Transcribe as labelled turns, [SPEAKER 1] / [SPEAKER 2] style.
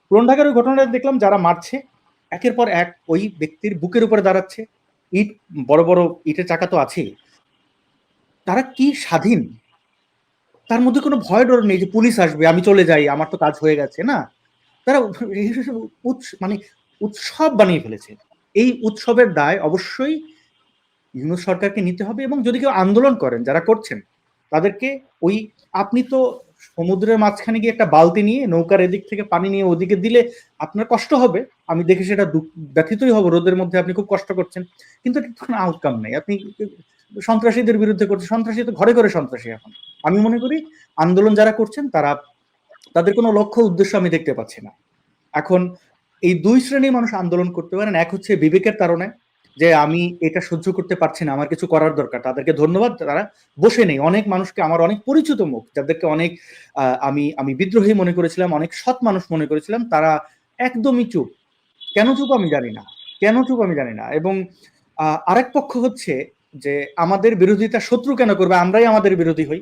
[SPEAKER 1] পুরান ঢাকার ওই ঘটনাটা দেখলাম, যারা মারছে একের পর এক ওই ব্যক্তির বুকের উপরে দাঁড়াচ্ছে, ইট, বড় বড় ইটের চাকা তো আছেই। তারা কি স্বাধীন? তার মধ্যে কোনো ভয় ডর নেই যে পুলিশ আসবে, আমি চলে যাই, আমার তো কাজ হয়ে গেছে, না। তারা মানে উৎসব বানিয়ে ফেলেছে। এই উৎসবের দায় অবশ্যই ইউনূস সরকারকে নিতে হবে, এবং যদি কেউ আন্দোলন করেন, যারা করছেন তাদেরকে ওই, আপনি তো সমুদ্রের মাঝখানে গিয়ে একটা বালতি নিয়ে নৌকার এদিক থেকে পানি নিয়ে ওদিকে দিলে আপনার কষ্ট হবে, আমি দেখে সেটা ব্যথিতই হব, রোদের মধ্যে আপনি খুব কষ্ট করছেন, কিন্তু এটা কোনো আউটকাম নেই। আপনি সন্ত্রাসীদের বিরুদ্ধে করছেন, সন্ত্রাসী তো ঘরে ঘরে সন্ত্রাসী এখন। আমি মনে করি আন্দোলন যারা করছেন তারা, তাদের কোনো লক্ষ্য উদ্দেশ্য আমি দেখতে পাচ্ছি না এখন। এই দুই শ্রেণীর মানুষ আন্দোলন করতে পারেন, এক হচ্ছে বিবেকের কারণে, যে আমি এটা সহ্য করতে পারছি না, আমার কিছু করার দরকার, তাদেরকে ধন্যবাদ, তারা বসে নেই। অনেক মানুষকে, আমার অনেক পরিচিত মুখ, যাদেরকে অনেক আমি আমি বিদ্রোহী মনে করেছিলাম, অনেক সৎ মানুষ মনে করেছিলাম, তারা একদমই চুপ। কেন চুপ আমি জানি না, কেন চুপ আমি জানি না। এবং আরেক পক্ষ হচ্ছে যে আমাদের বিরোধিতা শত্রু কেন করবে, আমরাই আমাদের বিরোধী হই।